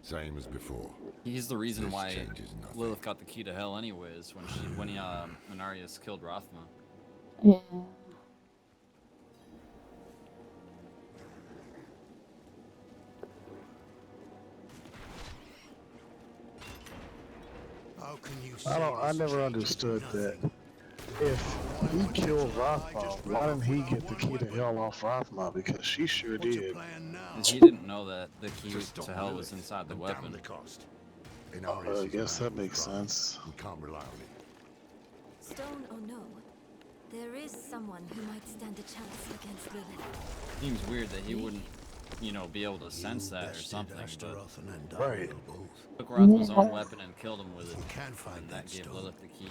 Same as before. He's the reason This why changes nothing. Lilith got the key to hell anyways, when Arius killed Rothma. Yeah. How can you I never understood that. If he killed Rothma, why didn't he get the key to hell off Rothma? Because she sure did. Because he didn't know that the key to hell was inside the weapon. The cost. In I guess that makes sense. We can't rely on it. Stone or no, there is someone who might stand a chance against Lilith. Seems weird that he wouldn't, you know, be able to sense that or something. But Right. took Rothma's own weapon and killed him with it. Can't find And that gave Lilith the key.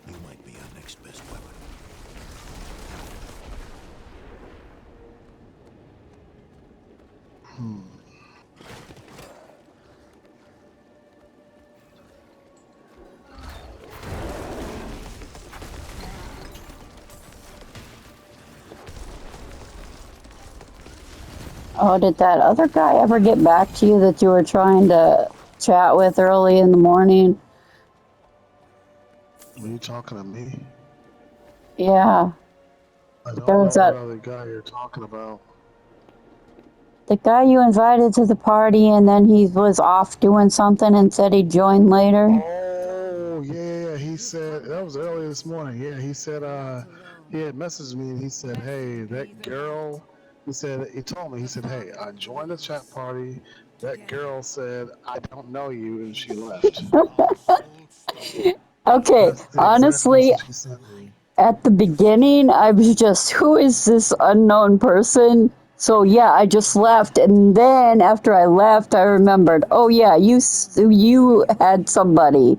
You might be our next best weapon. Oh, did that other guy ever get back to you that you were trying to chat with early in the morning? Are you talking to me? Yeah. I don't There know was what that other guy you're talking about. the guy you invited to the party and then he was off doing something and said he'd join later. Oh, yeah, he said, that was early this morning. Yeah, he said, he had messaged me and he said, hey, that girl, he told me, he said, hey, I joined the chat party. That girl said, I don't know you, and she left. Okay, That's the exact honestly, message he sent me. at the beginning, I was just, who is this unknown person? So yeah, I just left, and then after I left, I remembered, oh yeah, you had somebody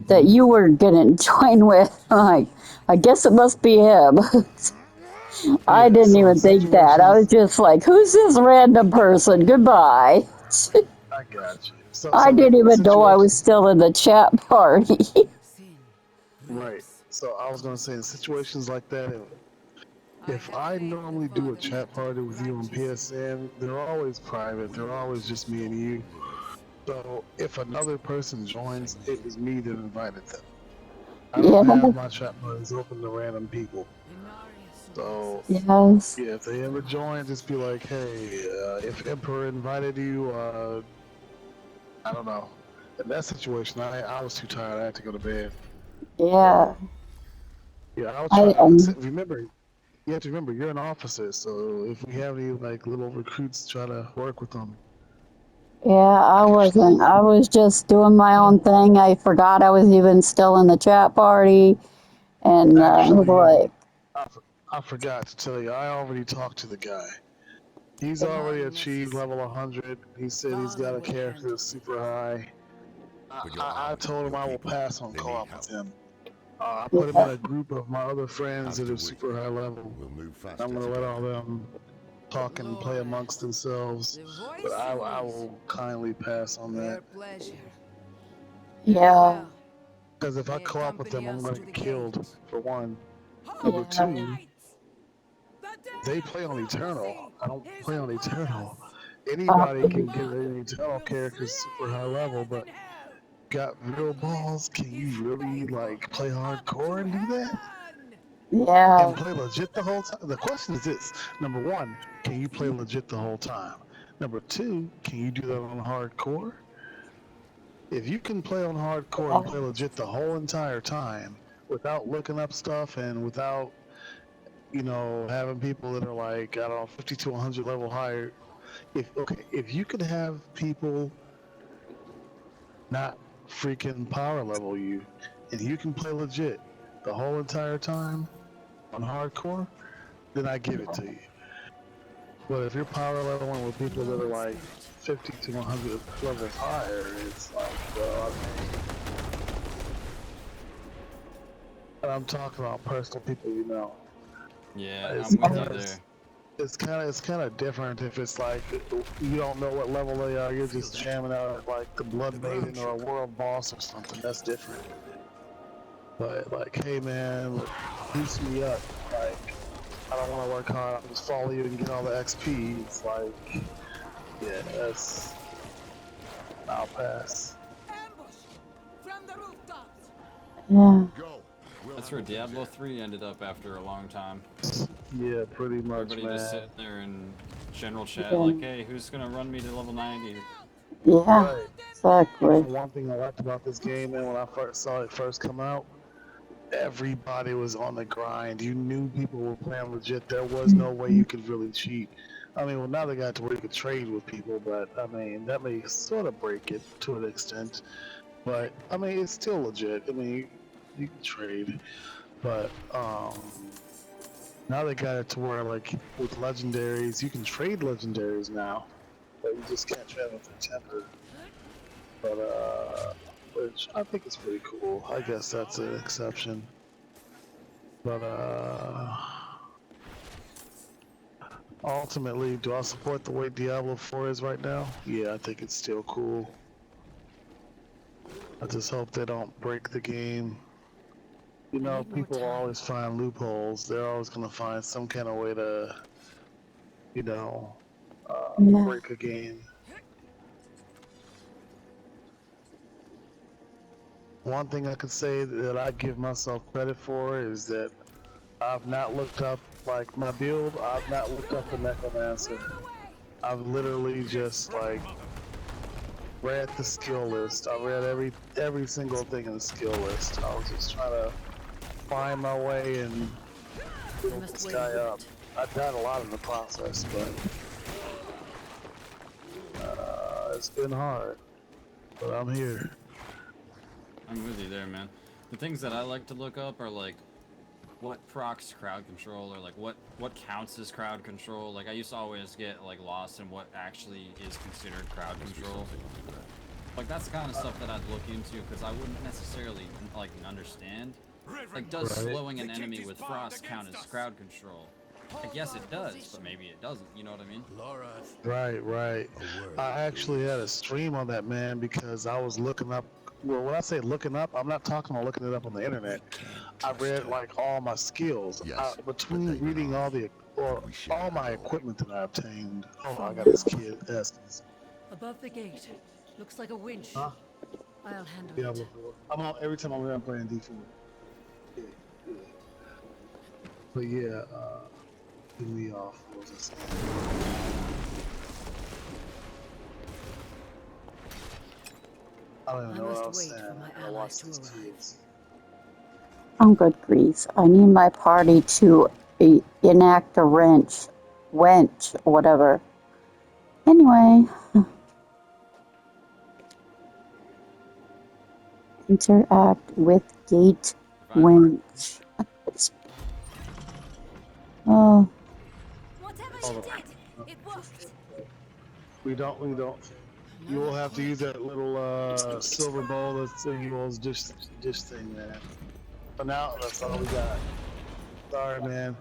that you were gonna join with. Like, I guess it must be him. I Yeah, didn't so in even think that. I was situations, just like, who's this random person? Goodbye. I got you. I So didn't in even know I was situations, still in the chat party. right. So I was gonna say in situations like that, if I normally do a chat party with you on PSN, they're always private. They're always just me and you. So if another person joins, it was me that invited them. I don't Yeah, have my chat parties open to random people. So yes. yeah, if they ever join, just be like, hey, if Emperor invited you, I don't know. In that situation, I was too tired. I had to go to bed. Yeah. Yeah, I was I trying to remember. You have to remember, you're an officer, so if we have any like little recruits, try to work with them. yeah, I wasn't. I was just doing my own thing. I forgot I was even still in the chat party. And Actually, like, I, I forgot to tell you, I already talked to the guy. He's already achieved level 100. He said he's got a character that's super high. I told him I will pass on co-op with him. I put him in a group of my other friends that are super high level. We'll move faster I'm gonna let together. all them talk and play amongst themselves, but I will kindly pass on that. yeah, Because if I co-op with them, I'm gonna get killed, for one. Number yeah, two, they play on Eternal. I don't play on Eternal. Anybody can get an Eternal character super high level, but got real balls, can you really like play hardcore and do that? And yeah. play legit the whole time? The question is this: number one, can you play legit the whole time? Number two, can you do that on hardcore? If you can play on hardcore and play legit the whole entire time without looking up stuff and without, having people that are like, I don't know, 50 to 100 level higher, if you could have people not freaking power level you, and you can play legit the whole entire time on hardcore, then I give it to you. But if you're power leveling with people that are like 50 to 100 levels higher, it's like, well, okay. And I'm talking about personal people, Yeah, It's I'm with you kind of, there. it's kind of different if it's like you don't know what level they are. You're just jamming out at like the Blood Maiden or a world boss or something. That's different. But like, hey man, boost me up. Like, I don't want to work hard. I'll just follow you and get all the XP. It's like, yeah, I'll pass. Yeah. Go. We'll That's where handle things Diablo here. 3 ended up after a long time. Yeah, pretty much, Everybody man. just sitting there in general chat Yeah. like, hey, who's gonna run me to level 90? Yeah. Right. Exactly. One thing I liked about this game, man, when I first saw it first come out, everybody was on the grind. You knew people were playing legit. There was no way you could really cheat. I mean, well, now they got to where you could trade with people, but I mean, that may sort of break it to an extent. But I mean, it's still legit. I mean, you can trade, but now they got it to where like with legendaries, you can trade legendaries now, but you just can't trade with the temper. But which I think is pretty cool. I guess that's an exception. But ultimately, do I support the way Diablo 4 is right now? Yeah, I think it's still cool. I just hope they don't break the game. You know, need more people time. always find loopholes. They're always gonna find some kind of way to, you know, Yeah. break a game. One thing I could say that I give myself credit for is that I've not looked up like my build. I've not looked up the Necromancer. I've literally just like read the skill list. I read every single thing in the skill list. I was just trying to find my way and I build must this wait guy a up. bit. I died a lot in the process, but it's been hard. But I'm here. I'm with you there, man. The things that I like to look up are like what procs crowd control, or like what counts as crowd control. Like I used to always get like lost in what actually is considered crowd control. Like that's the kind of stuff that I'd look into because I wouldn't necessarily like understand. Like, does Right. slowing an enemy with frost count as crowd control? I guess it does, but maybe it doesn't. You know what I mean? Laura, Right, right. a word, I actually had a please. stream on that, man, because I was looking up. Well, when I say looking up, I'm not talking about looking it up on the internet. We can't I trust read her. like all my skills. Yes, but Between they've an reading all army, the or and we share all that my goal. equipment that I obtained. Oh, I For got this now. kid asking. Above the gate. Looks like a winch. Huh? I'll handle Yeah, it. I'm on every time I'm playing D4. Yeah, yeah. But yeah, get me off. What was I saying? I don't even I know what I must was wait saying. for my I gotta allies watch to these arrive. kids. Oh, good grief. I need my party to enact a wench, whatever. Anyway, interact with gate Revive her. wench. Oh, Whatever Hold you on. did, it worked. We don't. You Another will have to use quake. that little silver bowl that's in your dish thing, man. For now, that's all we got. Sorry, man.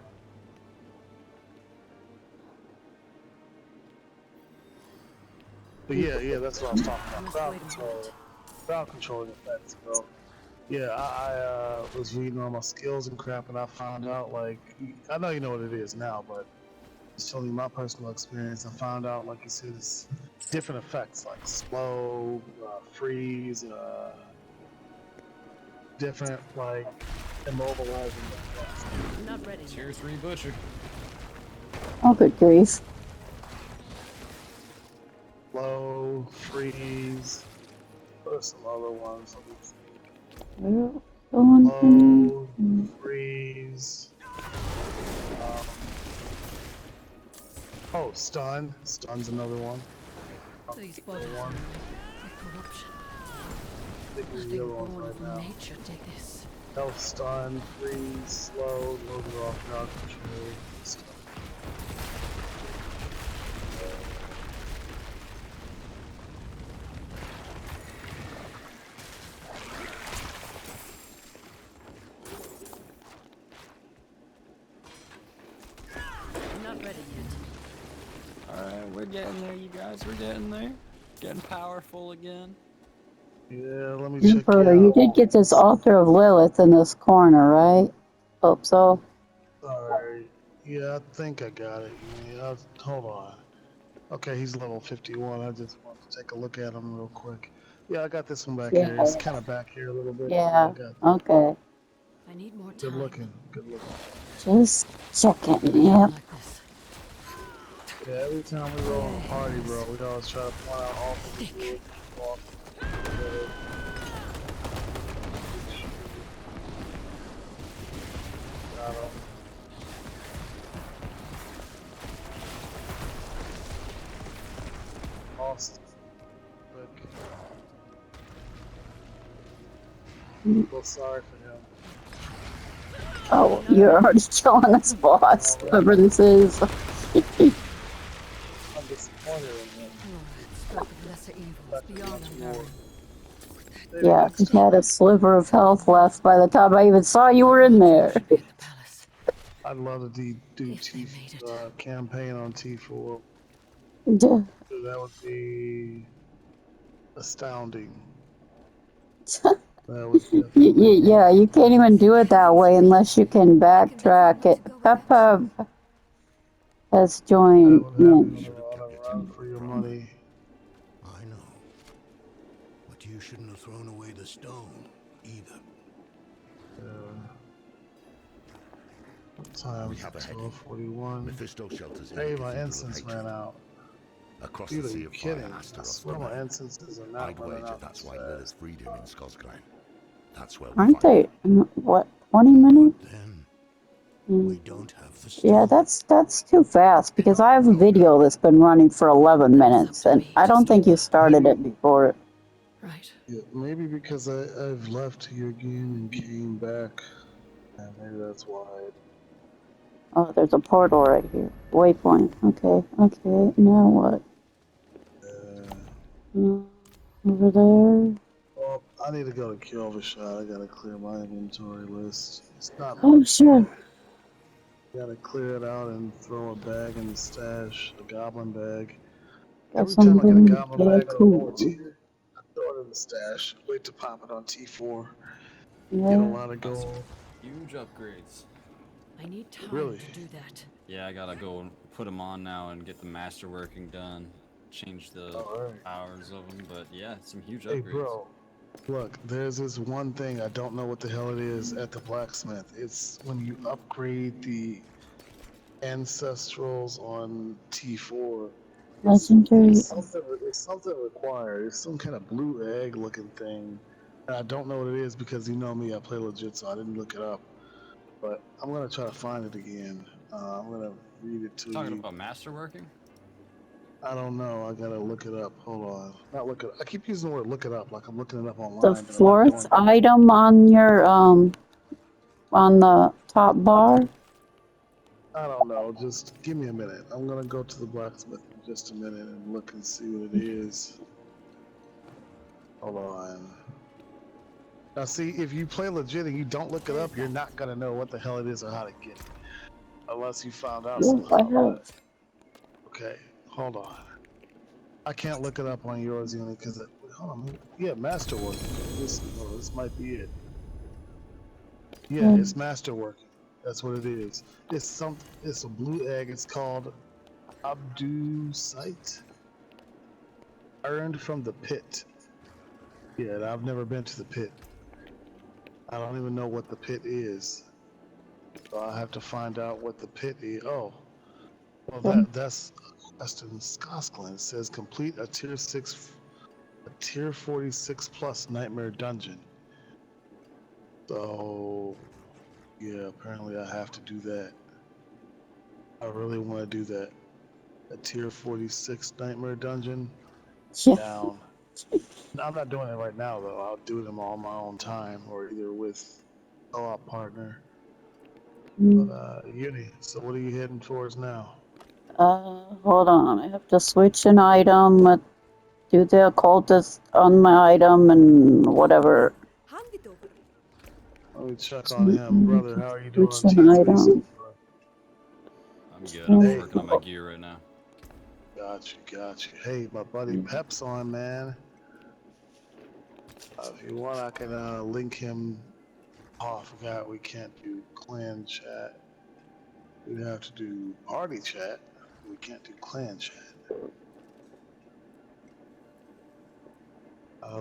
But yeah, that's what I was talking I about. must wait a moment. Crowd controlling effects, bro. Yeah, I was reading all my skills and crap, and I found out like I know you know what it is now, but just telling you my personal experience. I found out like you said, it's different effects like slow, freeze, different like immobilizing effects. I'm not ready Tier yet. 3 butcher. oh, good grief. Slow, freeze. What are some other ones? Let me see. Well, going Slow, freeze. Um, oh, stun. Stun's another one. These The other bodies one. are like corruption. Think of the Nothing other ones born right of now. nature did this. Health stun, freeze, slow, those are all crowd control stuff. I'm not ready yet. Alright, we're getting there, you guys. We're getting there. Getting powerful again. Yeah, let me check you Emperor, you out. did get this altar of Lilith in this corner, right? Hope so. Sorry. Yeah, I think I got it. Yeah, hold on. Okay, he's level 51. I just want to take a look at him real quick. Yeah, I got this one back here. It's Yeah. kind of back here a little bit. Yeah, I Yeah. got that. Okay. I need more Good time. looking. Good looking. Just checking. Yeah. Like this. Yeah, every time we roll in a party, bro, we always try to point out all the good walk. Got him. Lost. Quick. Feel sorry for him. Oh, you're already killing this boss. Whoever this is. I'm disappointed in him. Spoke of lesser evils beyond unbearable. Maybe Yeah, next he had time. a sliver of health left by the time I even saw you were in there. Should be at the palace. I'd love to do If they made it. campaign on T4. Duh. That would be astounding. That would definitely be. Yeah, you can't even do it that way unless you can backtrack it. Peppa has That joined would have in. you on a run for your money. I know. But you shouldn't have thrown away the stone, either. Time We have a heading. 12:41. Mephisto shelters in Hey, the my Cathedral of incense Hatred. ran out. Across Dude, the are Sea you of Fire kidding? and I Astaroth swear my remain. incenses are not I'd running wager out that's this why Lilith fast. freed him in Skosglein. That's where we Aren't find they, him. what, 20 minutes? But then, Mm. we don't have the Yeah, stone. that's too fast because I have a video that's been running for 11 minutes and I don't think you started it before. Right. Yeah, maybe because I've left here again and came back. And maybe that's why. Oh, there's a portal right here. Waypoint. Okay, okay, now what? Over there. Well, I need to go to Kjolvishad. I gotta clear my inventory list. It's not Oh, much, sure. but gotta clear it out and throw a bag in the stash, a goblin bag. Got Every time I get a something. goblin Yeah, bag on a lower cool. tier, I throw it in the stash. Wait to pop it on T4. Get a Yeah. lot of Got some gold. huge upgrades. I need time Really? to do that. Yeah, I gotta go and put them on now and get the masterworking done. Change the Alright. powers of them, but yeah, some huge Hey, upgrades. bro. Look, there's this one thing I don't know what the hell it is at the blacksmith. It's when you upgrade the ancestrals on T4. Legendary. It's something required. It's some kind of blue egg looking thing. And I don't know what it is because you know me, I play legit, so I didn't look it up. But I'm gonna try to find it again. I'm gonna read it to Talking you. about masterworking? I don't know. I gotta look it up. Hold on. Not look it. I keep using the word look it up, like I'm looking it up The online, but I'm not fourth doing it. item on your, on the top bar? I don't know. Just give me a minute. I'm gonna go to the blacksmith in just a minute and look and see what it is. Hold on. Now, see, if you play legit and you don't look it up, you're not gonna know what the hell it is or how to get it, unless you found out Yes, I somehow. have. Okay, hold on. I can't look it up on yours only because hold on. Yeah, masterwork. This might be it. Yeah, it's masterwork. That's what it is. It's a blue egg. It's called Abdusite. Earned from the pit. Yeah, and I've never been to the pit. I don't even know what the pit is. So I have to find out what the pit is. Oh, well, that's a quest in Skosglen. It says complete a tier 46 plus nightmare dungeon. So, yeah, apparently I have to do that. I really want to do that. A tier 46 nightmare dungeon. Yeah. Down. No, I'm not doing it right now though. I'll do them on my own time or either with a co-op partner. But Uni, so what are you heading towards now? Hold on. I have to switch an item, do the occultist on my item and whatever. Hand it over. Let me check on him. Brother, how are you doing Switch on an T3 so item. far? I'm good. I'm just Hey, working on my gear right now. got you. Hey, my buddy Pep's on, man. If you want, I can link him. Oh, I forgot we can't do clan chat. We'd have to do party chat. We can't do clan chat.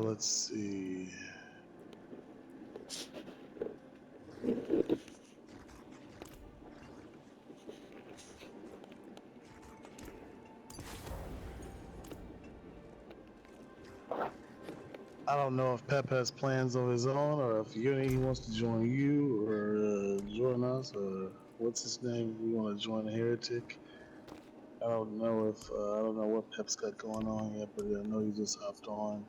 Let's see. I don't know if Pep has plans of his own, or if he wants to join you, or join us, or what's his name? We want to join the Heretic. I don't know if I don't know what Pep's got going on yet, but I know he just hopped on.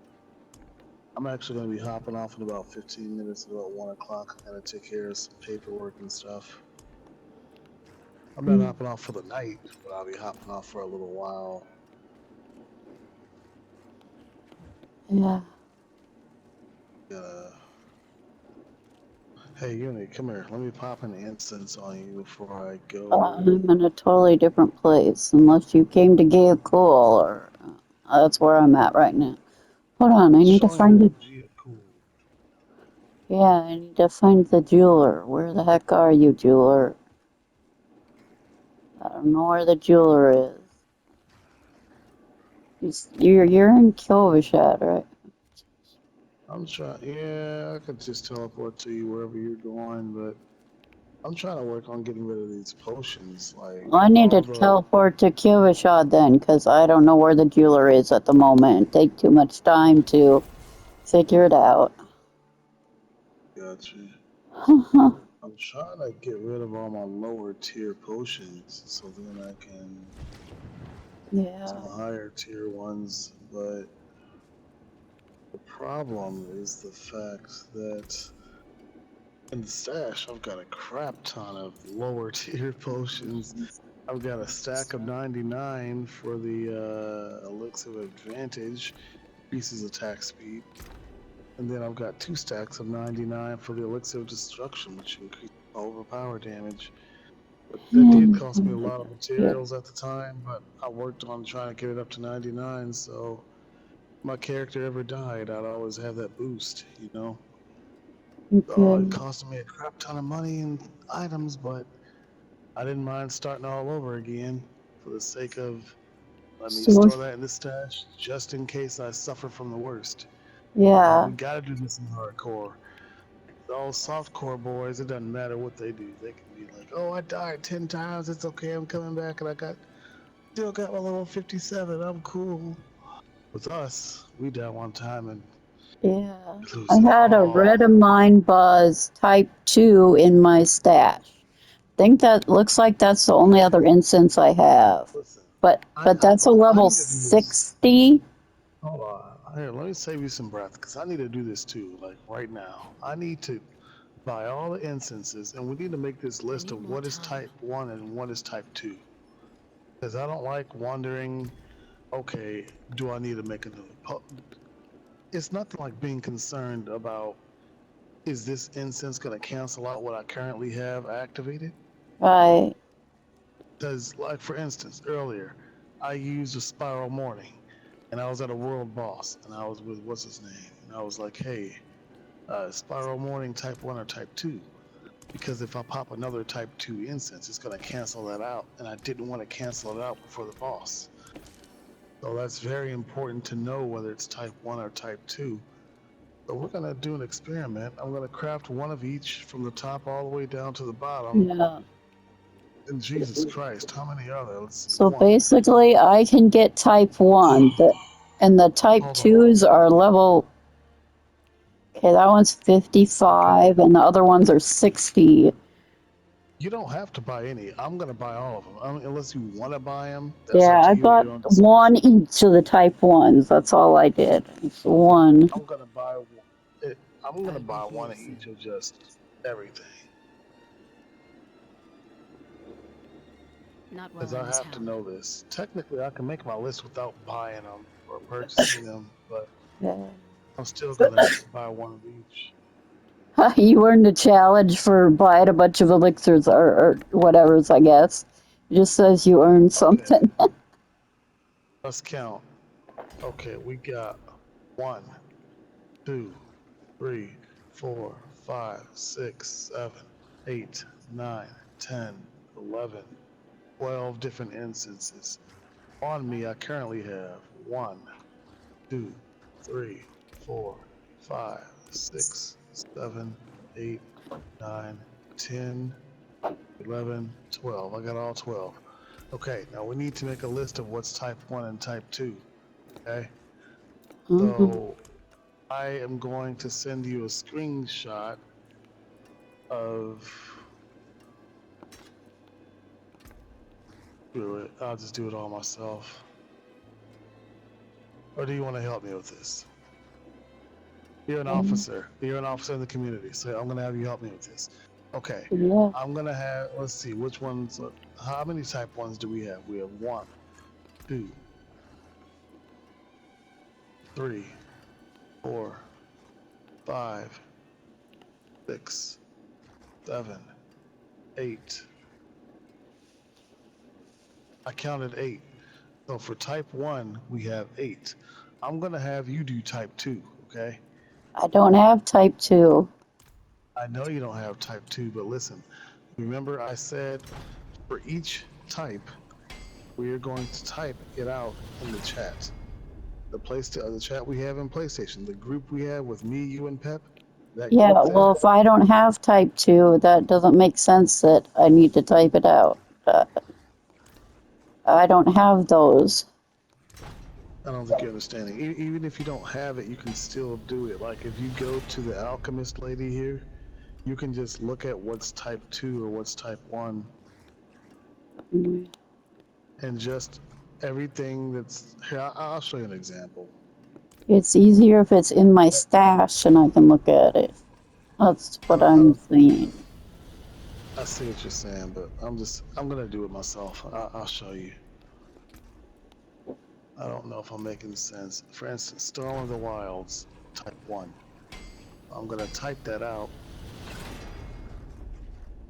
I'm actually going to be hopping off in about 15 minutes, at about 1 o'clock. I got to take care of some paperwork and stuff. I'm not hopping off for the night, but I'll be hopping off for a little while. Yeah. Uh, hey, Uni, come here. Let me pop an incense on you before I go. I'm in a totally different place, unless you came to Gay Cool, or that's where I'm at right now. Hold on, I need to Showing find you it. Gia cool. Yeah, I need to find the jeweler. Where the heck are you, jeweler? I don't know where the jeweler is. You're in Kilvishad, right? I'm trying. Yeah, I could just teleport to you wherever you're going, but I'm trying to work on getting rid of these potions. Like Well, I need all to the. teleport to Kilvishad then, because I don't know where the jeweler is at the moment. Take too much time to figure it out. Gotcha. I'm trying to get rid of all my lower tier potions so then I can Yeah. some higher tier ones, but the problem is the fact that in the stash I've got a crap ton of lower tier potions. I've got a stack of 99 for the Elixir of Advantage, increases attack speed, and then I've got 2 stacks of 99 for the Elixir of Destruction, which increases overpower damage. But that did cost me a lot of Yeah. materials at the time, but I worked on trying to get it up to 99, so my character ever died, I'd always have that boost, you know? So it Okay. cost me a crap ton of money and items, but I didn't mind starting all over again for the sake of let me So, store that in the stash just in case I suffer from the worst. yeah. We gotta do this in hardcore. Those softcore boys, it doesn't matter what they do. They can be like, "Oh, I died 10 times. It's okay. I'm coming back, and still got my level 57. I'm cool." With us, we die one time and Yeah. lose I it had a all. Red of Mine Buzz Type 2 in my stash. Think that looks like that's the only Okay, other instance I have. listen. But that's a I level need to do this. 60. Hold on. Here, let me save you some breath because I need to do this too. Like right now, I need to buy all the instances, and we need to make this I list need of more what is time. type 1 and what is type 2. Because I don't like wondering, okay, do I need to make a new? It's nothing like being concerned about, is this instance going to cancel out what I currently have activated? Right. Because, like, for instance, earlier, I used a Spiral Morning, and I was at a world boss, and I was with, what's his name? And I was like, hey, Spiral Morning type 1 or type 2? Because if I pop another type 2 instance, it's going to cancel that out, and I didn't want to cancel it out before the boss. So that's very important to know whether it's type 1 or type 2. So we're going to do an experiment. I'm going to craft one of each from the top all the way down to the bottom. Yeah. And Jesus Christ, how many are there? Let's see. So One. basically, I can get Type 1, and the Type Hold on. 2s are level. Okay, that one's Okay. 55, and the other ones are 60. You don't have to buy any. I'm going to buy all of them. I mean, unless you want to buy them, that's up Yeah, to I you at bought your own one discretion. each of the Type 1s. That's all I did. It's one. I'm going to buy it. I'm going to I'll be buy one here of each soon. of just everything. Not while Because I'm I in have to town. know this. Technically, I can make my list without buying them or purchasing them, but Yeah. I'm still going to buy one of each. You earned a challenge for buying a bunch of elixirs or whatever's, I guess. It just says you earned Okay, something. let's count. Okay, we got 1, 2, 3, 4, 5, 6, 7, 8, 9, 10, 11, 12 different instances. On me, I currently have 1, 2, 3, 4, 5, 6, 7, 8, 9, 10, 11, 12. I got all 12. Okay, now we need to make a list of what's type 1 and type 2. Okay? Mm-hmm. So I am going to send you a screenshot of. Druid. I'll just do it all myself. Or do you want to help me with this? You're an officer. You're an officer in the community, so I'm gonna have you help me with this. Okay. Yeah. I'm gonna have. Let's see. Which ones? How many type 1s do we have? We have 1, 2, 3, 4, 5, 6, 7, 8. I counted 8. So for type 1, we have 8. I'm going to have you do type 2, okay? I don't have type 2. I know you don't have type 2, but listen. Remember I said for each type, we are going to type it out in the chat. The chat we have in PlayStation, the group we have with me, you, and Pep, that Yeah, group well, there. if I don't have type 2, that doesn't make sense that I need to type it out. I don't have those. I don't think you're understanding. Even if you don't have it, you can still do it. Like if you go to the alchemist lady here, you can just look at what's type 2 or what's type 1 Mm. and just everything that's here. I'll show you an example. It's easier if it's in my stash and I can look at it. That's what I I'm don't. saying. I see what you're saying, but I'm gonna do it myself. I'll show you. I don't know if I'm making sense. For instance, Storm of the Wilds, type 1. I'm gonna type that out.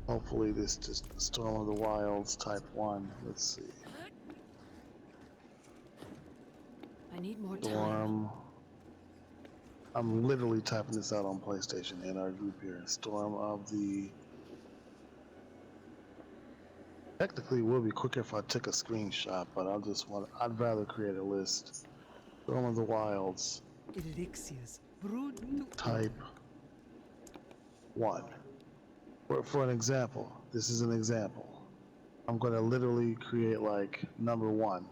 Hopefully this just Storm of the Wilds, type 1. Let's see. I need more time. Storm. I'm literally typing this out on PlayStation in our group here. Storm of the. Technically, it would be quicker if I took a screenshot, but I'd rather create a list. Storm of the Wilds, Elixirs brewed to type 1. For an example, this is an example. I'm going to literally create like number 1.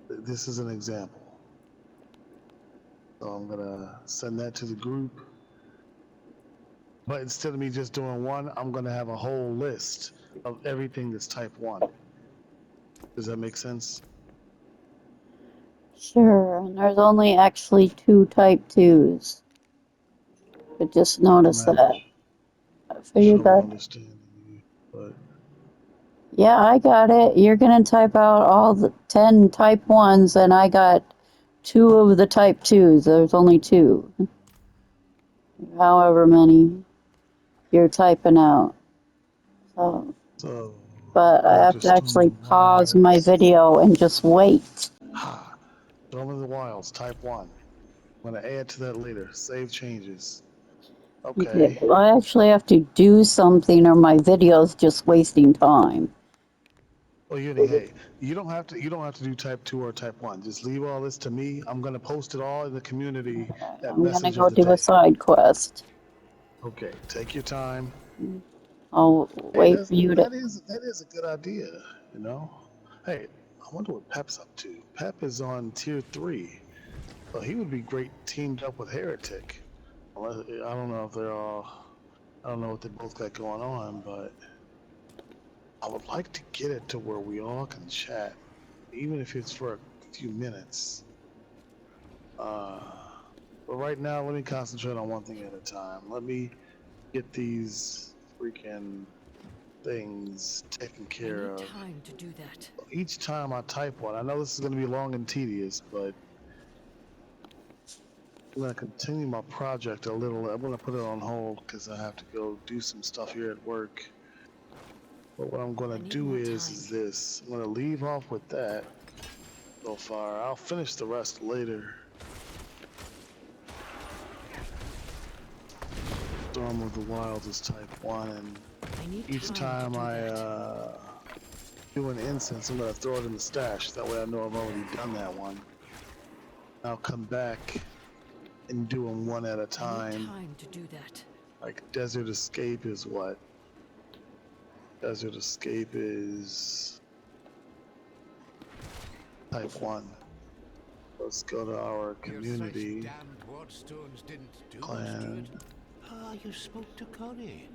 This is an example. So I'm going to send that to the group. But instead of me just doing 1, I'm going to have a whole list of everything that's type 1. Does that make sense? Sure, and there's only actually 2 type 2s. I just I'm noticed having that. I figured trouble that. understanding you, but Yeah, I got it. You're gonna type out all the 10 type 1s, and I got 2 of the type 2s. There's only 2. However many you're typing out. So, so but I have after to Storm of actually the pause my Wilds, video and just wait. Storm of the Wilds, type 1. I'm going to add to that later. Save changes. Yeah, Okay. I actually have to do something or my video's just wasting time. Well, Uni, hey, you don't have to do type 2 or type 1. Just leave all this to me. I'm going to post it all in the community at I'm gonna message go of the do a day. side quest. Okay, take your time. I'll Hey, wait for you to. that is a good idea, you know. Hey, I wonder what Pep's up to. Pep is on tier 3. So he would be great teamed up with Heretic. Unless, I don't know if they're all I don't know what they both got going on, but I would like to get it to where we all can chat, even if it's for a few minutes. But right now, let me concentrate on one thing at a time. Let me get these freaking things taken I care need of. time to do that. Each time I type one, I know this is going to be long and tedious, but I'm going to continue my project a little. I'm going to put it on hold because I have to go do some stuff here at work. But what I'm going I to need do more is time. this. I'm going to leave off with that so far. I'll finish the rest later. Storm of the Wilds is type 1, and I need each time to time do that. do an incense, I'm gonna throw it in the stash. That way I know I've already done that one. I'll come back and do them one at a I need time. time to do that. Like Desert Escape is what? Desert Escape is type 1. Let's go to our community damned wardstones didn't do much, clan. Druid. Ah, you spoke to Connie.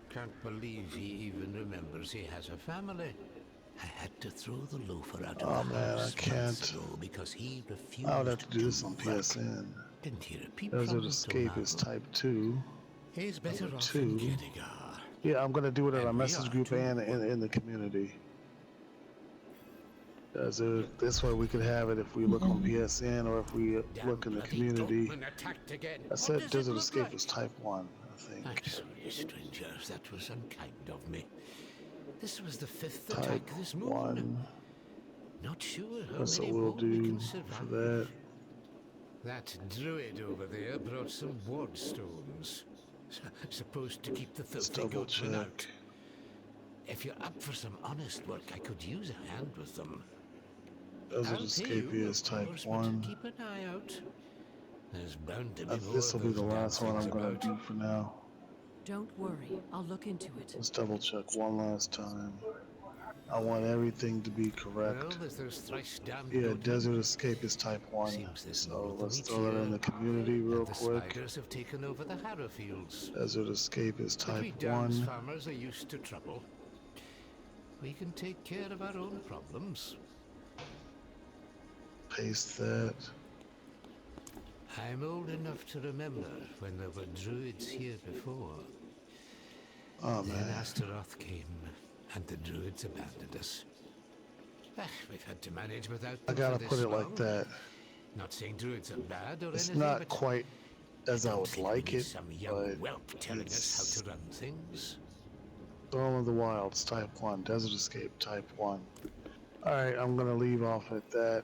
Can't believe he even remembers he has a family. I had to throw the loafer out of Oh the man, I house can't. months ago because he refused I would have to do this on my work. PSN. Didn't hear a peep Desert from him till Escape now. is type 2. He's better Number off in 2. Kiddigar. Yeah, I'm gonna do it in a And we message are group too. and in the community. This way we could have it if we look on PSN or if we Damn look in the bloody community. Dortmund attacked again. I What said does it Desert look Escape like? was type 1, I think. I'm sorry, stranger. That was unkind of me. This was the 5th Type attack this moon. 1. Not sure how That's what many we'll more we do can for survive. that. That druid over there brought some wardstones. Supposed to keep the Let's filthy double goatmen out. check. If you're up for some honest work, I could use a hand with them. Desert I'll pay Escape you, is of type course, 1. but keep an eye out. There's bound to be more This of will be those the damn last one things I'm gonna about. do for now. Don't worry, I'll look into it. Let's double check one last time. I want everything to be Well, correct. there's those thrice damned Yeah, goatmen. Desert Escape is type 1. Seems there's more So of them let's each throw that in year. the community real And the quick. spiders have taken over the harrow fields. Desert Escape is But we type Downs 1. farmers are used to trouble. We can take care of our own problems. Paste that. I'm old enough to remember when there were druids here before. Oh Then man. Astaroth came, and the druids abandoned us. We've had to manage without I them gotta for put this it like long. that. Not saying druids are bad or It's anything, not but quite as I don't would think we like need it, some young but whelp telling us how it's to run things. Storm of the Wilds type 1. Desert Escape type 1. Alright, I'm gonna leave off at that.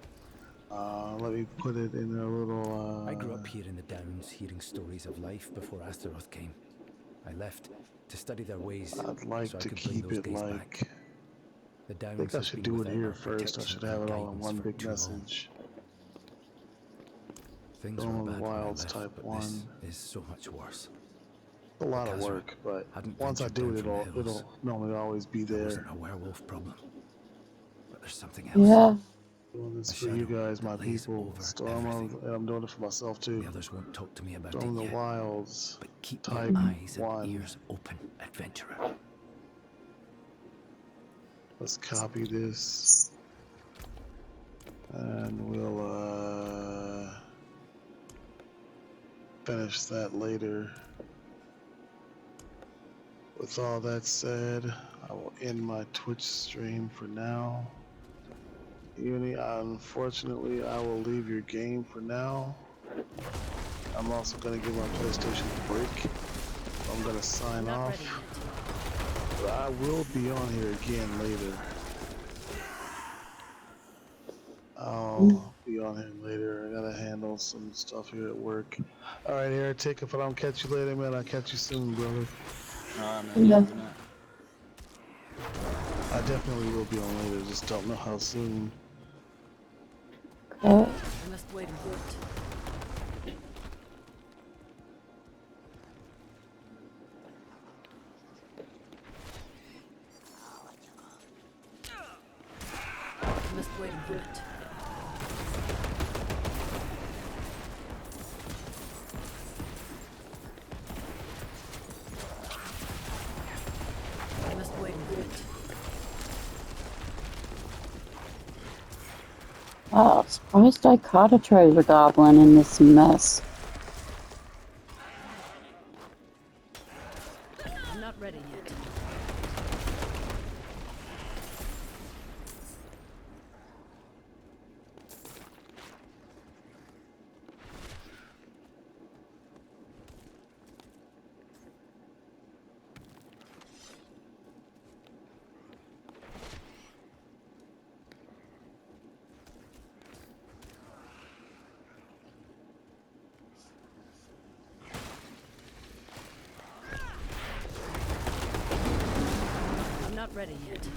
Let me put it in a little, I grew up here in the Downs, hearing stories of life before Astaroth came. I left to study their ways I'd like so I to could bring keep those it days like... back. The I Downs think I has should been do it without here our first. I protection should have and it all in guidance one for big too long. message. Things Storm were of the bad when I Wilds left, type but 1. this is so much worse. A lot of Kazra work, but hadn't once I ventured do down it, from the hills. it'll normally always be There there. wasn't a werewolf problem, but there's something else. Yeah. Doing this A for you shadow guys, my that lays people. over Storm everything. of, and I'm doing it for myself too. The others won't talk to me about Storm it of the yet, Wilds but keep type your eyes 1. and ears open, adventurer. Let's copy this. And we'll finish that later. With all that said, I will end my Twitch stream for now. Uni, unfortunately, I will leave your game for now. I'm also going to give my PlayStation a break. I'm going to sign Not off. ready yet. But I will be on here again later. I'll be on here later. I gotta handle some stuff here at work. Alright, Heretic, if I don't catch you later, man, I'll catch you soon, brother. Alright, man. Yeah. Good night. I definitely will be on later, just don't know how soon. Okay. I must wait and wait. I must wait and wait. I must wait and wait. Wow, surprised I caught a treasure goblin in this mess. I'm not ready yet. ready yet.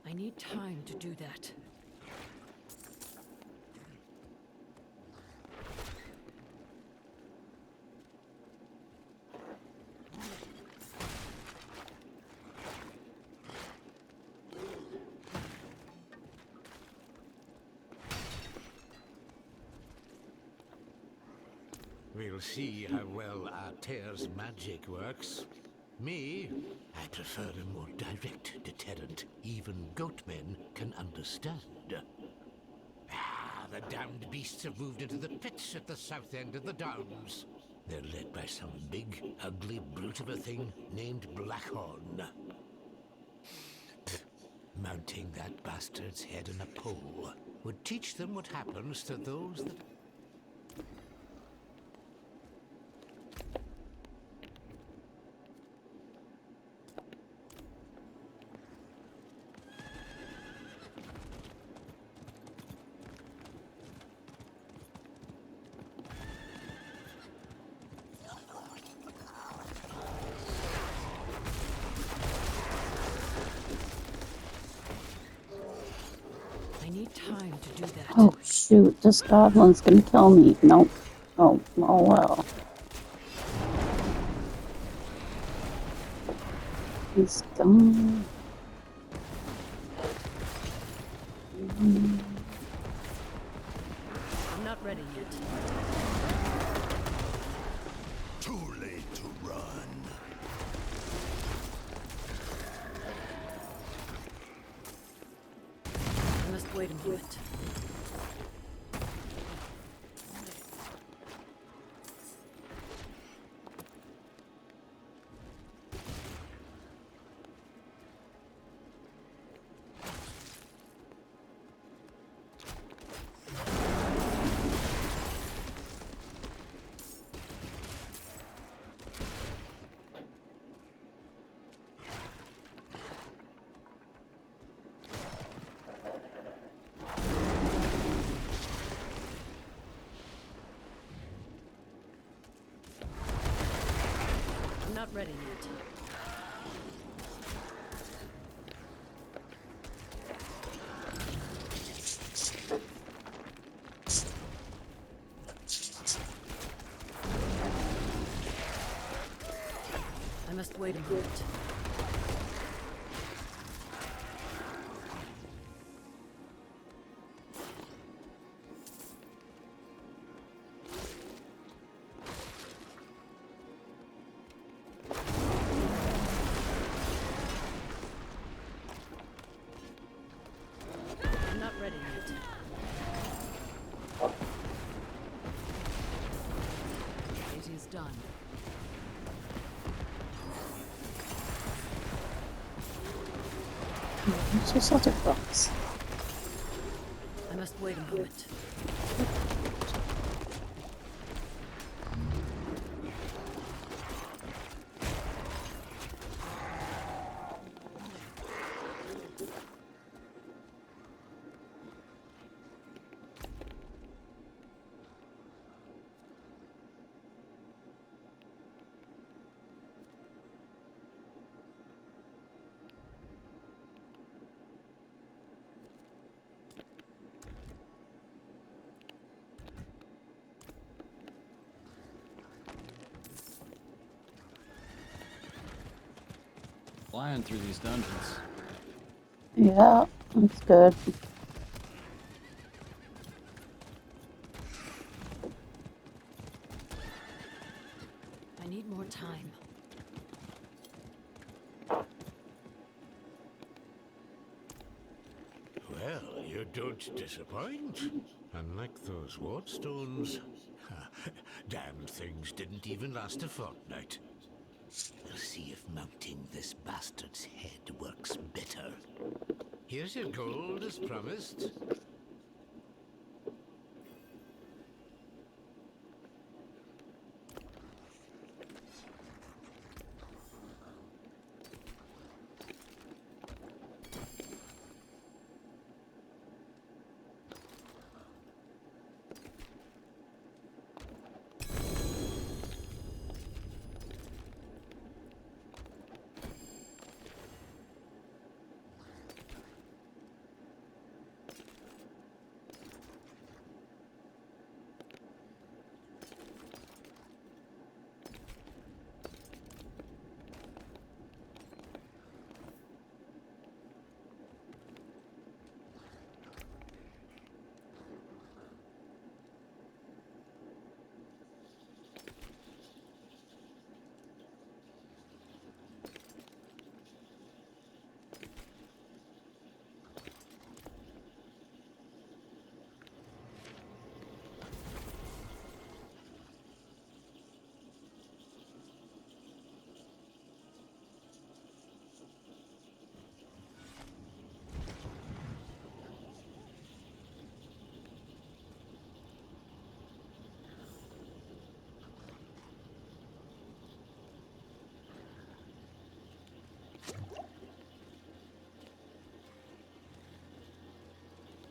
I need time to do that. We'll see how well Artair's magic works. Me, I prefer a more direct deterrent even goatmen can understand. Ah, the damned beasts have moved into the pits at the south end of the Downs. They're led by some big, ugly brute of a thing named Blackhorn. Mounting that bastard's head on a pole would teach them what happens to those that... I need time to do that. Oh shoot, this goblin's gonna kill me. Nope. Oh well. He's gone. I'm not ready yet. Too late to run. I must wait a moment. I'm not ready yet. I must wait a moment. I'm not ready yet. It is done. What's this other box? I must wait a moment. Flying through these dungeons. Yeah, that's good. I need more time. Well, you don't disappoint. Unlike those wardstones. Damn things didn't even last a fortnight. We'll see if mounting this bastard's head works better. Here's your gold as promised.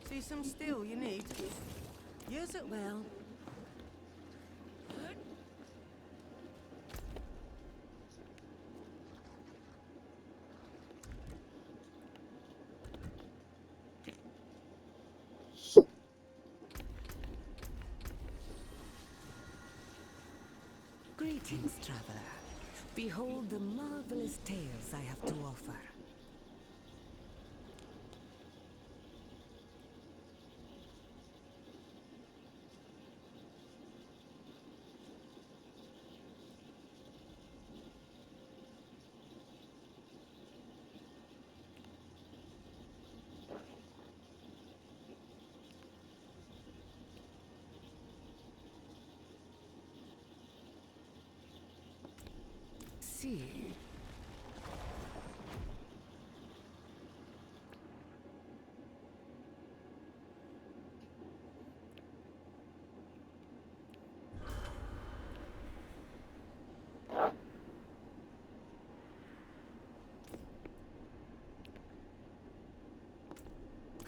See some steel you need? Use it well. Greetings, traveler. Behold the marvelous tales I have to offer. See.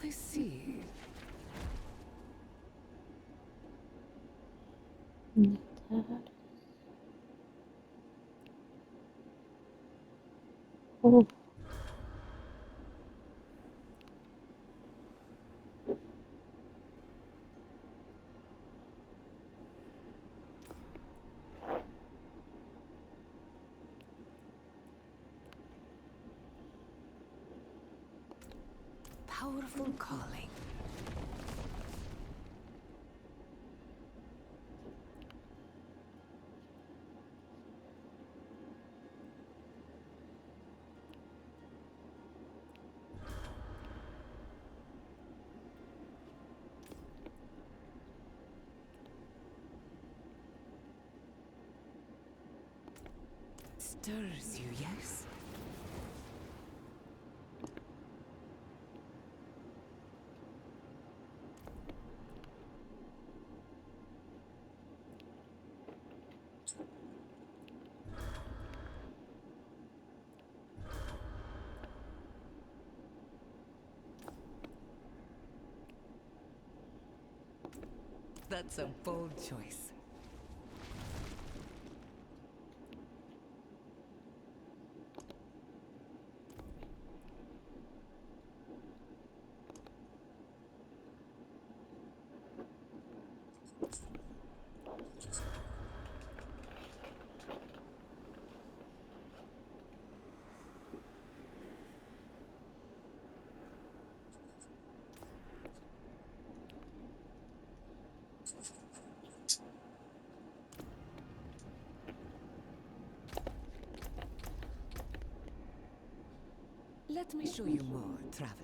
I see. Oh, Powerful calling. Stirs you, yes? That's a bold choice. Let me show you more, traveler.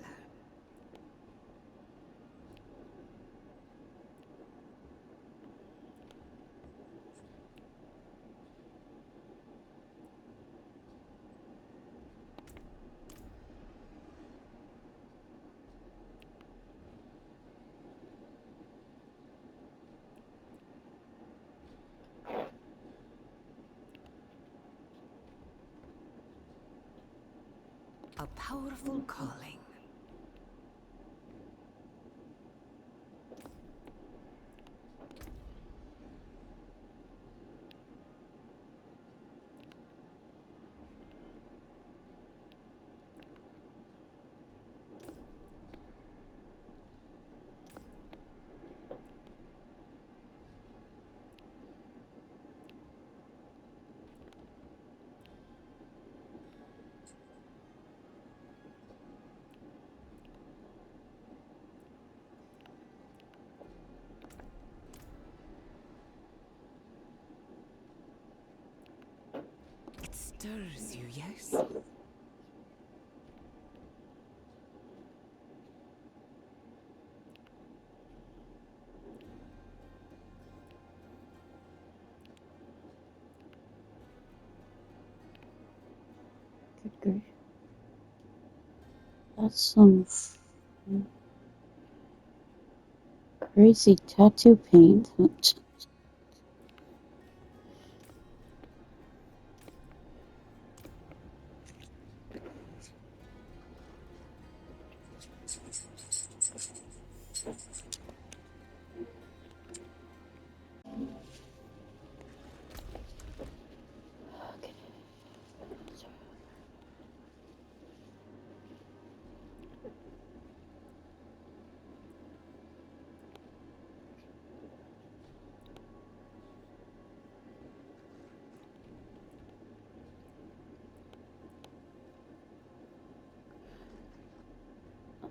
A powerful calling. It stirs you, yes? Good grief. That's some crazy tattoo paint. Okay.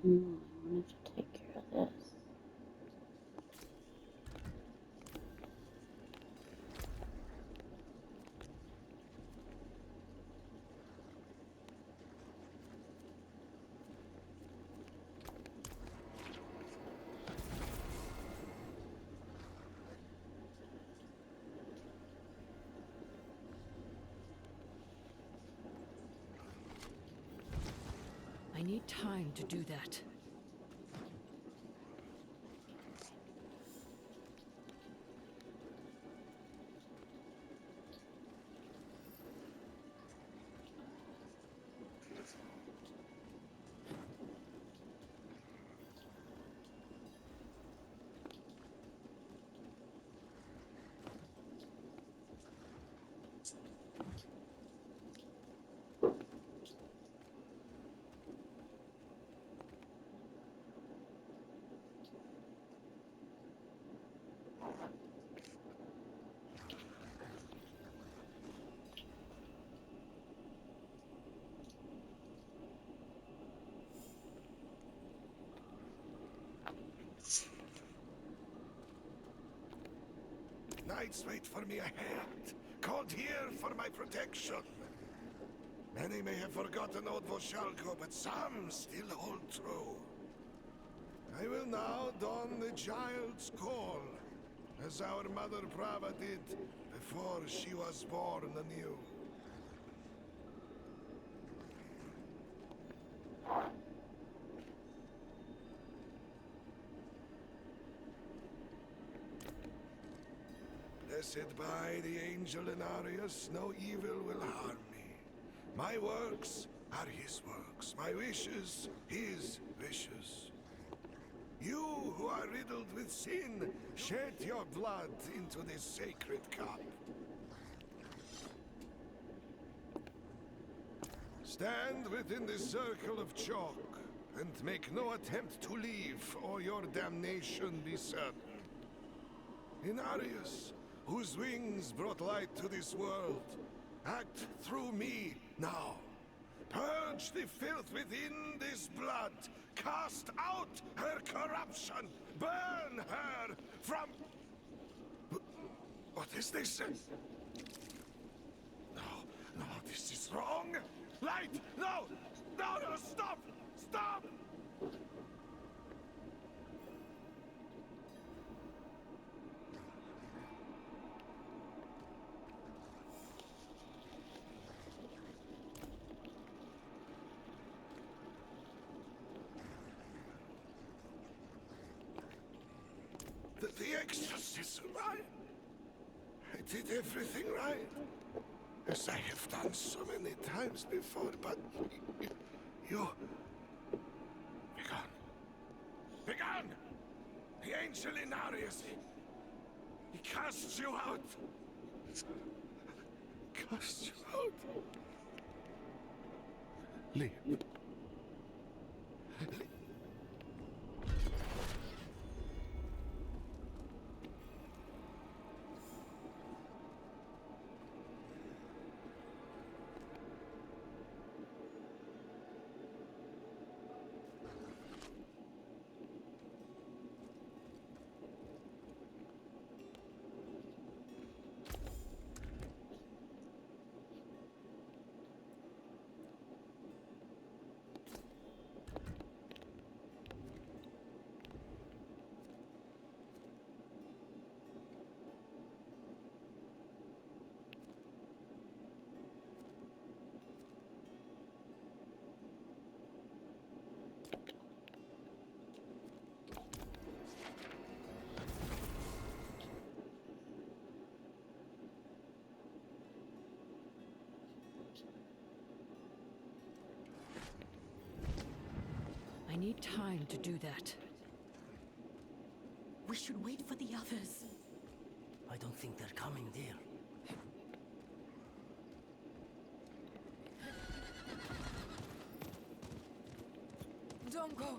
I wanted to take care of this. I need time to do that. Knights wait for me ahead, called here for my protection. Many may have forgotten old Voshalko, but some still hold true. I will now don the child's call, as our mother Prava did before she was born anew. Blessed by the angel Inarius, no evil will harm me. My works are his works, my wishes his wishes. You who are riddled with sin, shed your blood into this sacred cup. Stand within the circle of chalk, and make no attempt to leave, or your damnation be certain. Inarius, whose wings brought light to this world, act through me now. Purge the filth within this blood. Cast out her corruption. Burn her from... What is this? No, no, this is wrong. Light! No! No, no, stop! Stop! The exorcism, I did everything right, as I have done so many times before, but You... Begone. Begone! The angel Inarius, he casts you out. Casts you out. Leave. I need time to do that. We should wait for the others. I don't think they're coming, dear. Don't go.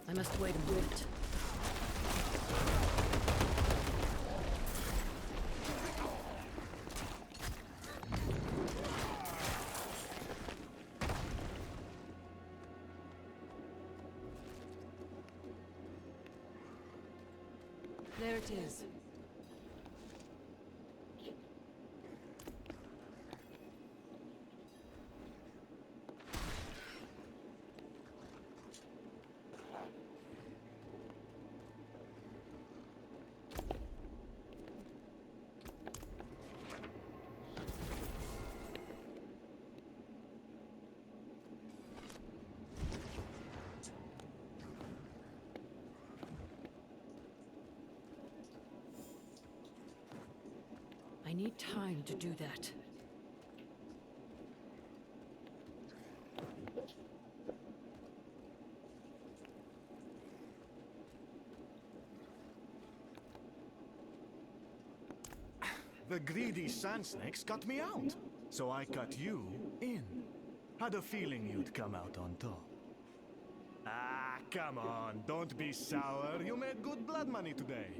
I must wait a moment. There it is. I need time to do that. The greedy sand snakes cut me out, so I cut you in. Had a feeling you'd come out on top. Ah, come on, don't be sour. You made good blood money today.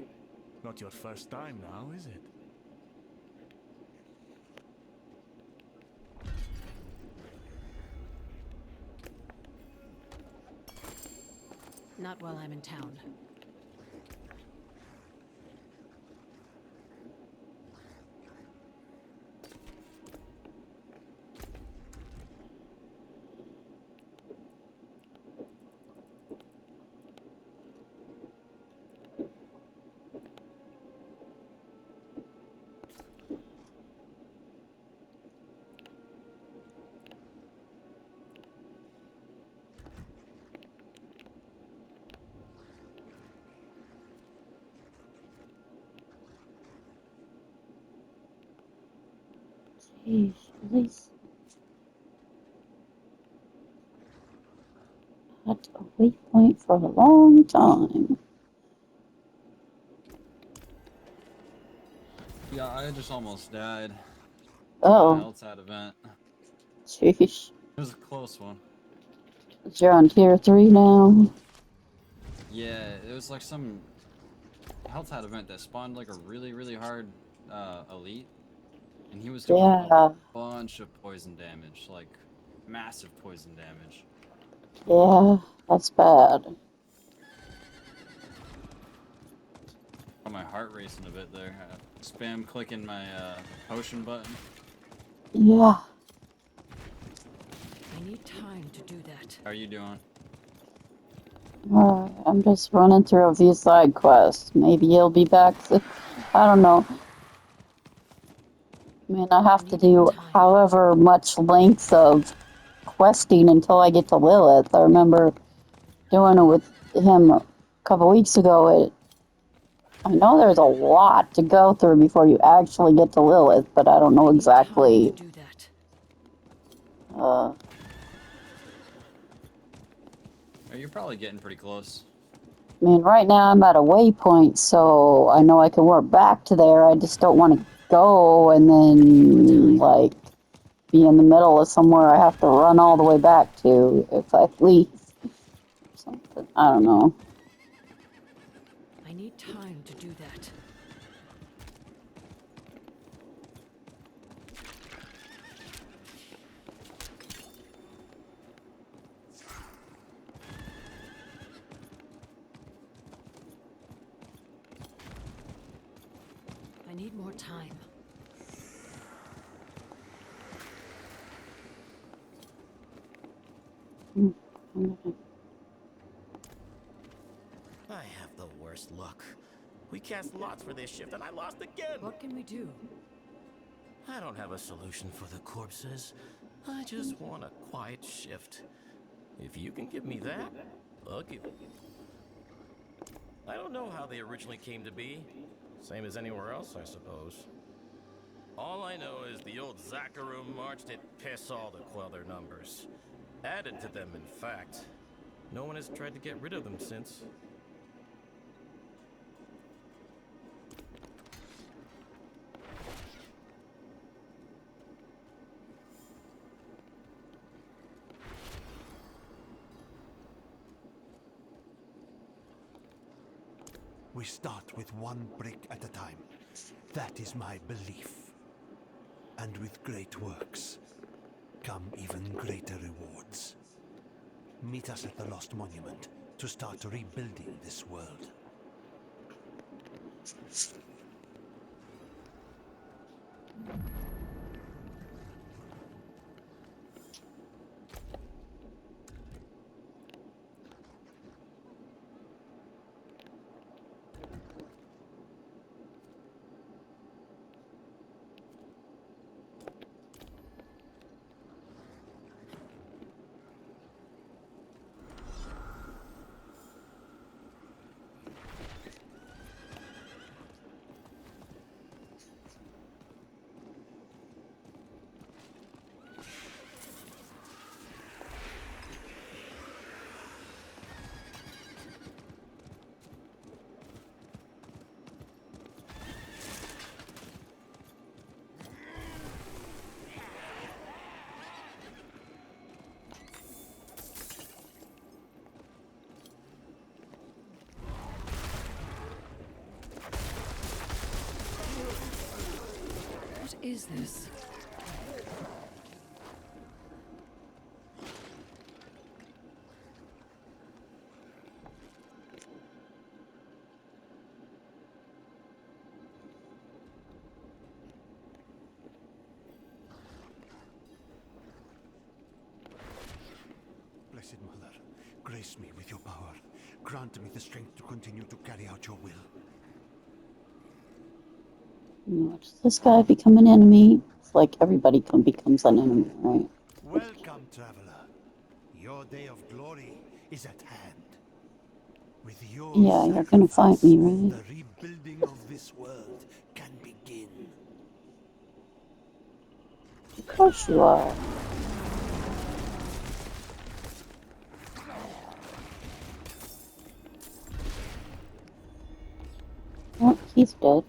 Not your first time now, is it? Not while I'm in town. Jeez, Liz. Had a waypoint for a long time. Yeah, I just almost died. Oh. My outside event. Jeez. It was a close one. You're on tier 3 now? Yeah, it was like some outside event that spawned like a really, really hard elite. And he was doing a bunch of poison damage, like massive poison damage. Yeah, that's bad. Got my heart racing a bit there. Spam clicking my potion button. Yeah. I need time to do that. How are you doing? Alright, I'm just running through a few side quests. Maybe he'll be back. I don't know. I mean, I have to do however much length of questing until I get to Lilith. I remember doing it with him a couple weeks ago. I know there's a lot to go through before you actually get to Lilith, but I don't know exactly. Do that. You're probably getting pretty close. I mean, right now I'm at a waypoint, so I know I can work back to there. I just don't want to go and then, like, be in the middle of somewhere I have to run all the way back to if I leave. Something. I don't know. I need time to do that. I need more time. I have the worst luck. We cast lots for this shift and I lost again. What can we do? I don't have a solution for the corpses. I just want a quiet shift. If you can give me that, I'll give it. I don't know how they originally came to be. Same as anywhere else, I suppose. All I know is the old Zakharum marched it piss all to quell their numbers. Added to them, in fact. No one has tried to get rid of them since. We start with one brick at a time. That is my belief. And with great works come even greater rewards. Meet us at the Lost Monument to start rebuilding this world. What is this? Blessed Mother, grace me with your power. Grant me the strength to continue to carry out your will. Watch this guy become an enemy. It's like everybody becomes an enemy, right? Welcome, traveler. Your day of glory is at hand. With your Yeah, you're gonna fight me, right? the rebuilding of this world can begin. Of course you are. Oh, he's dead.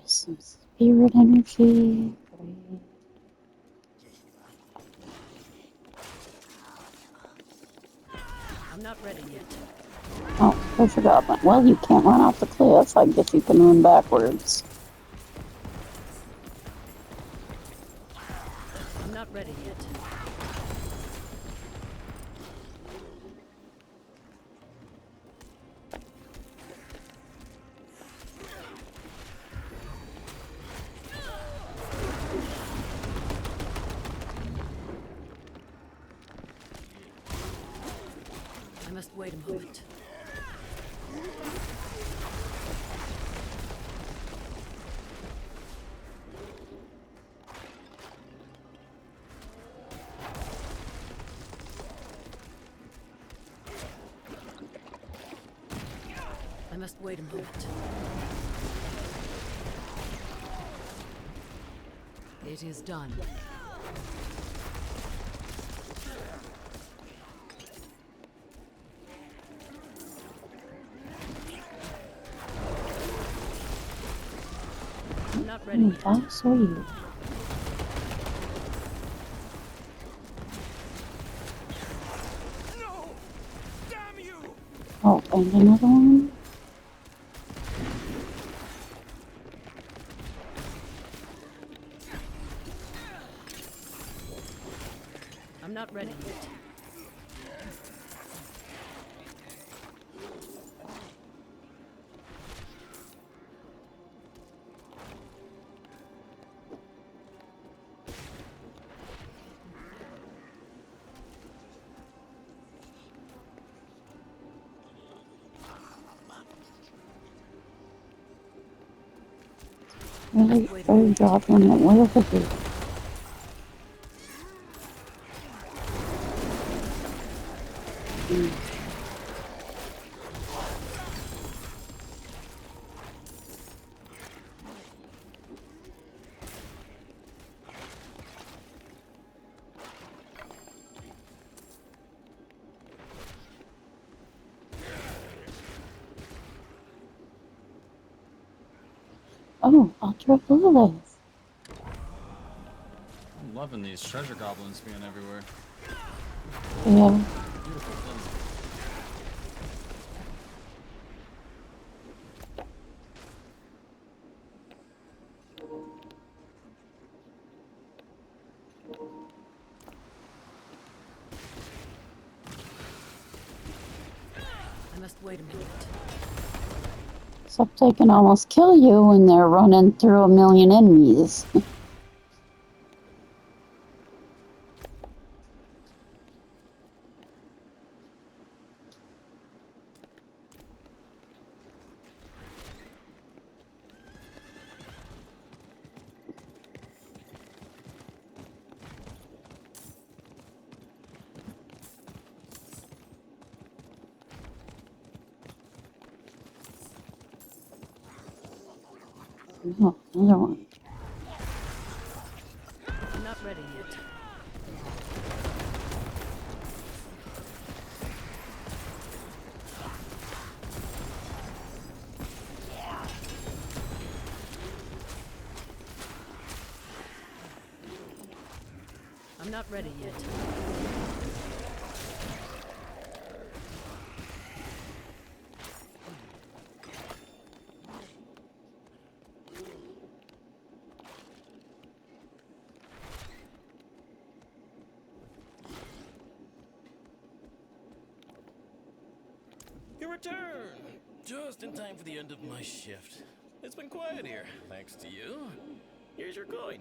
Some spirit energy. I'm not ready yet. Oh, treasure goblin. Well, you can't run off the cliff. I guess you can run backwards. I'm not ready yet. I must wait a moment. I must wait a moment. It is done. I'm not ready yet. How so you? No! Damn you! Oh, and another one? I'm not ready yet. Really? Treasure goblin went way over here. Oh, ultra blue. I'm loving these treasure goblins being everywhere. Yeah. Beautiful thing. I must wait a minute. Except they can almost kill you when they're running through a million enemies. Oh, another one. I'm not ready yet. I'm not ready yet. You return! Just in time for the end of my shift. It's been quiet here, thanks to you. Here's your coin.